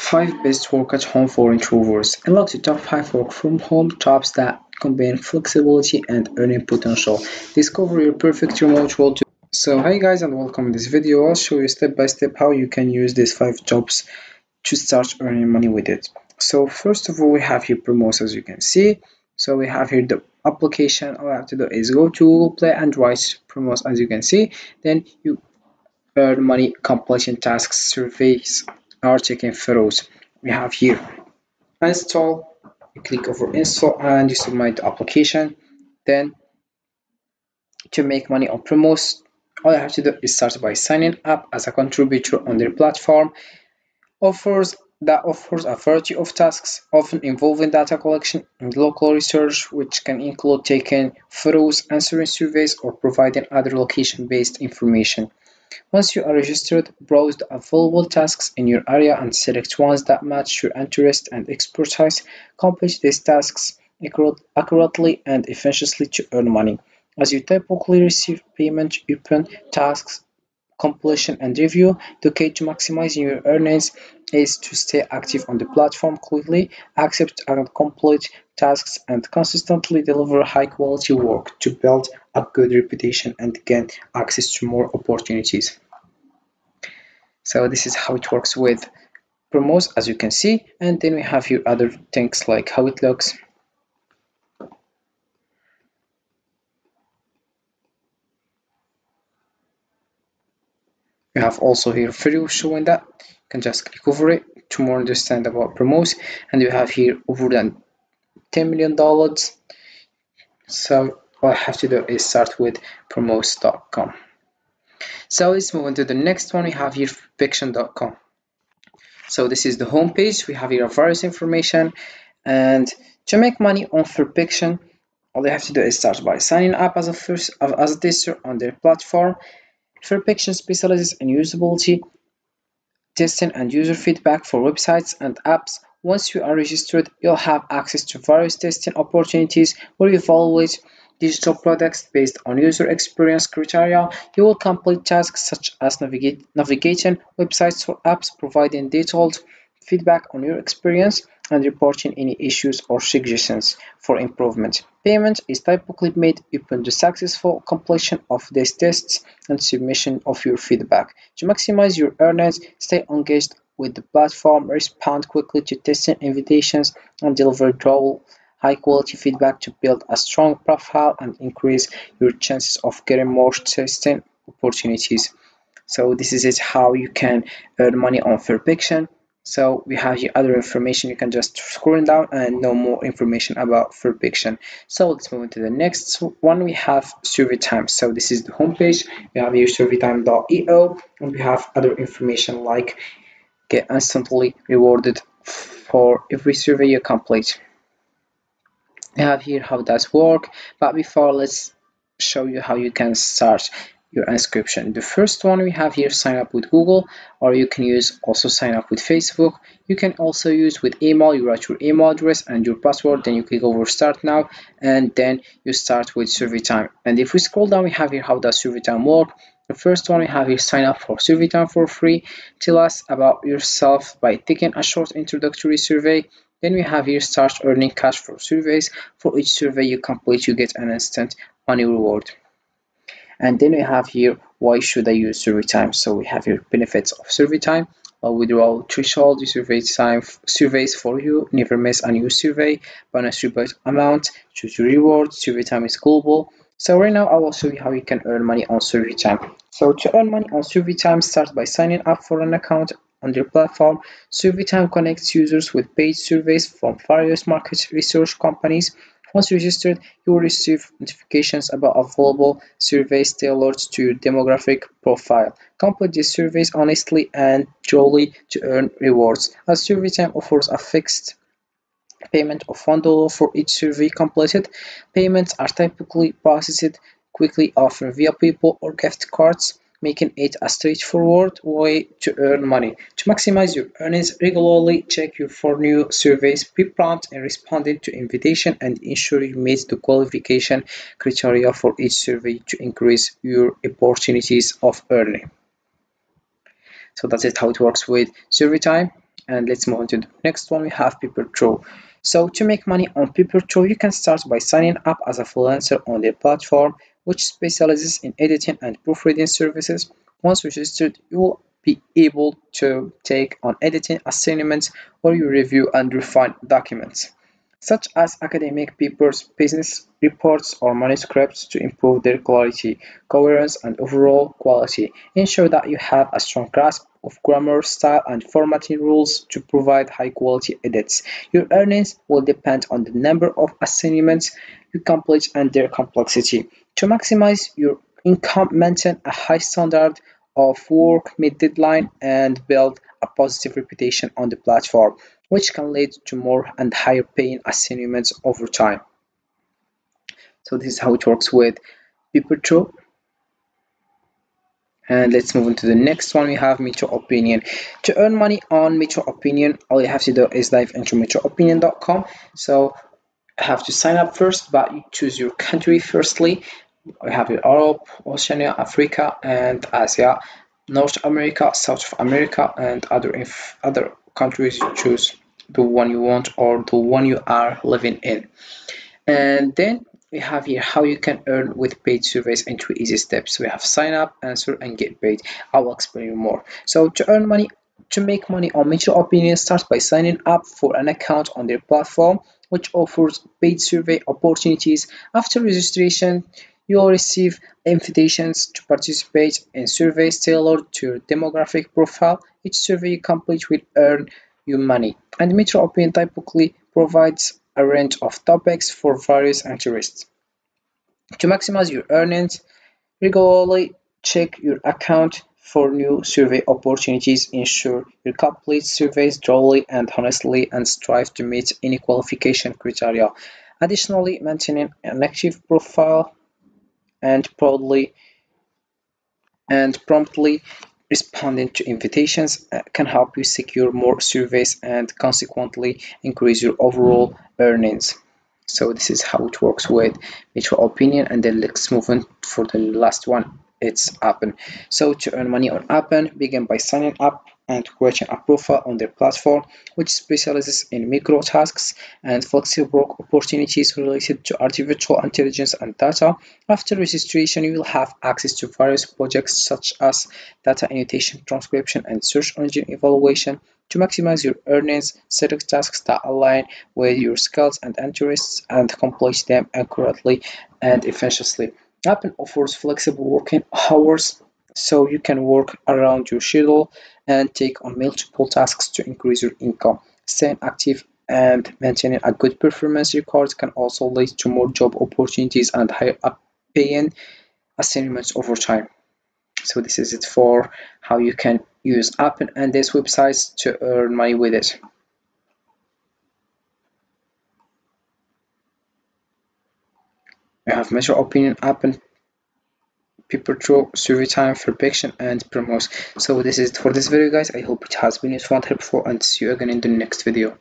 5 best work at home for introverts. Unlock the top 5 work from home jobs that combine flexibility and earning potential. Discover your perfect remote role. So, hi guys, and welcome to this video. I'll show you step by step how you can use these 5 jobs to start earning money with it. So, first of all, we have here Promos, as you can see. So, we have here the application. All you have to do is go to Google Play and write Promos, as you can see. Then you earn money completion tasks, surveys, or taking photos. We have here install. You click over install and you submit the application. Then to make money on Promos, all you have to do is start by signing up as a contributor on their platform. Offers a variety of tasks, often involving data collection and local research, which can include taking photos, answering surveys, or providing other location-based information. Once you are registered, browse the available tasks in your area and select ones that match your interest and expertise. Complete these tasks accurately and efficiently to earn money. As you typically receive payment, open tasks completion and review. The key to maximizing your earnings is to stay active on the platform, quickly accept and complete tasks, and consistently deliver high quality work to build a good reputation and gain access to more opportunities. So this is how it works with Promos, as you can see, and then we have here other things like how it looks. We have also here video showing that. You can just click over it to more understand about Promos, and you have here over than $10 million. So all I have to do is start with promos.com. So let's move on to the next one. We have here Fiction.com. So this is the home page. We have here various information, and to make money on Fiction, all you have to do is start by signing up as a tester on their platform. Fiction specializes in usability testing and user feedback for websites and apps. Once you are registered, you'll have access to various testing opportunities where you evaluate digital products based on user experience criteria. You will complete tasks such as navigating websites or apps, providing detailed feedback on your experience, and reporting any issues or suggestions for improvement. Payment is typically made upon the successful completion of these tests and submission of your feedback. To maximize your earnings, stay engaged with the platform, respond quickly to testing invitations, and deliver durable, high-quality feedback to build a strong profile and increase your chances of getting more testing opportunities. So this is it how you can earn money on Fiction. So we have here other information. You can just scroll down and know more information about Fiction. So let's move on to the next one. We have Survey Time. So this is the homepage. We have here surveytime.io, and we have other information like get instantly rewarded for every survey you complete. We have here how that work, but before let's show you how you can start your inscription. The first one we have here, sign up with Google, or you can use also sign up with Facebook. You can also use with email. You write your email address and your password, then you click over start now, and then you start with Survey Time. And if we scroll down, we have here how does Survey Time work. The first one we have here, sign up for Survey Time for free. Tell us about yourself by taking a short introductory survey. Then we have here start earning cash for surveys. For each survey you complete, you get an instant money reward. And then we have here why should I use Survey Time. So we have here benefits of Survey Time, withdrawal threshold, surveys for you, never miss a new survey, bonus rebate amount, choose your reward, Survey Time is global. So right now I will show you how you can earn money on Survey Time. So to earn money on Survey Time, start by signing up for an account on their platform. Survey Time connects users with paid surveys from various market research companies. Once registered, you will receive notifications about available surveys tailored to your demographic profile. Complete these surveys honestly and truly to earn rewards. As Survey Time offers a fixed payment of $1 for each survey completed, payments are typically processed quickly, often via PayPal or gift cards, making it a straightforward way to earn money. To maximize your earnings, regularly check for new surveys, be prompt in responding to invitation, and ensure you meet the qualification criteria for each survey to increase your opportunities of earning. So that's it how it works with Survey Time. And let's move on to the next one. We have PaperThrough. So to make money on PaperThrough, you can start by signing up as a freelancer on their platform, which specializes in editing and proofreading services. Once registered, you will be able to take on editing assignments or you review and refine documents, such as academic papers, business reports, or manuscripts to improve their quality, coherence, and overall quality. Ensure that you have a strong grasp of grammar, style, and formatting rules to provide high-quality edits. Your earnings will depend on the number of assignments you complete and their complexity. To maximize your income, maintain a high standard of work, meet deadline, and build a positive reputation on the platform, which can lead to more and higher paying assignments over time. So this is how it works with PaperThrough. And let's move on to the next one. We have Metro Opinion. To earn money on Metro Opinion, all you have to do is dive into metroopinion.com. So you have to sign up first, but you choose your country firstly. We have Europe, Oceania, Africa, and Asia, North America, South America, and other countries. You choose the one you want or the one you are living in. And then we have here how you can earn with paid surveys in 3 easy steps. We have sign up, answer, and get paid. I will explain more. So to earn money, to make money on Metro Opinion, start by signing up for an account on their platform, which offers paid survey opportunities. After registration, you will receive invitations to participate in surveys tailored to your demographic profile. Each survey you complete will earn you money, and Metro Opinion typically provides a range of topics for various interests. To maximize your earnings, regularly check your account for new survey opportunities. Ensure you complete surveys thoroughly and honestly and strive to meet any qualification criteria. Additionally, maintaining an active profile and promptly responding to invitations can help you secure more surveys and consequently increase your overall earnings. So this is how it works with Metro Opinion, and then let's move on for the last one. It's Appen. So to earn money on Appen, begin by signing up and creating a profile on their platform, which specializes in micro tasks and flexible work opportunities related to artificial intelligence and data. After registration, you will have access to various projects such as data annotation, transcription, and search engine evaluation. To maximize your earnings, select tasks that align with your skills and interests and complete them accurately and efficiently. Appen offers flexible working hours so you can work around your schedule and take on multiple tasks to increase your income. Staying active and maintaining a good performance record can also lead to more job opportunities and higher paying assignments over time. So this is it for how you can use Appen and these websites to earn money with it. We have Metro Opinion, Appen, PaperThrough, Survey Time, Perfection, and Promos. So this is it for this video, guys. I hope it has been useful and helpful, and see you again in the next video.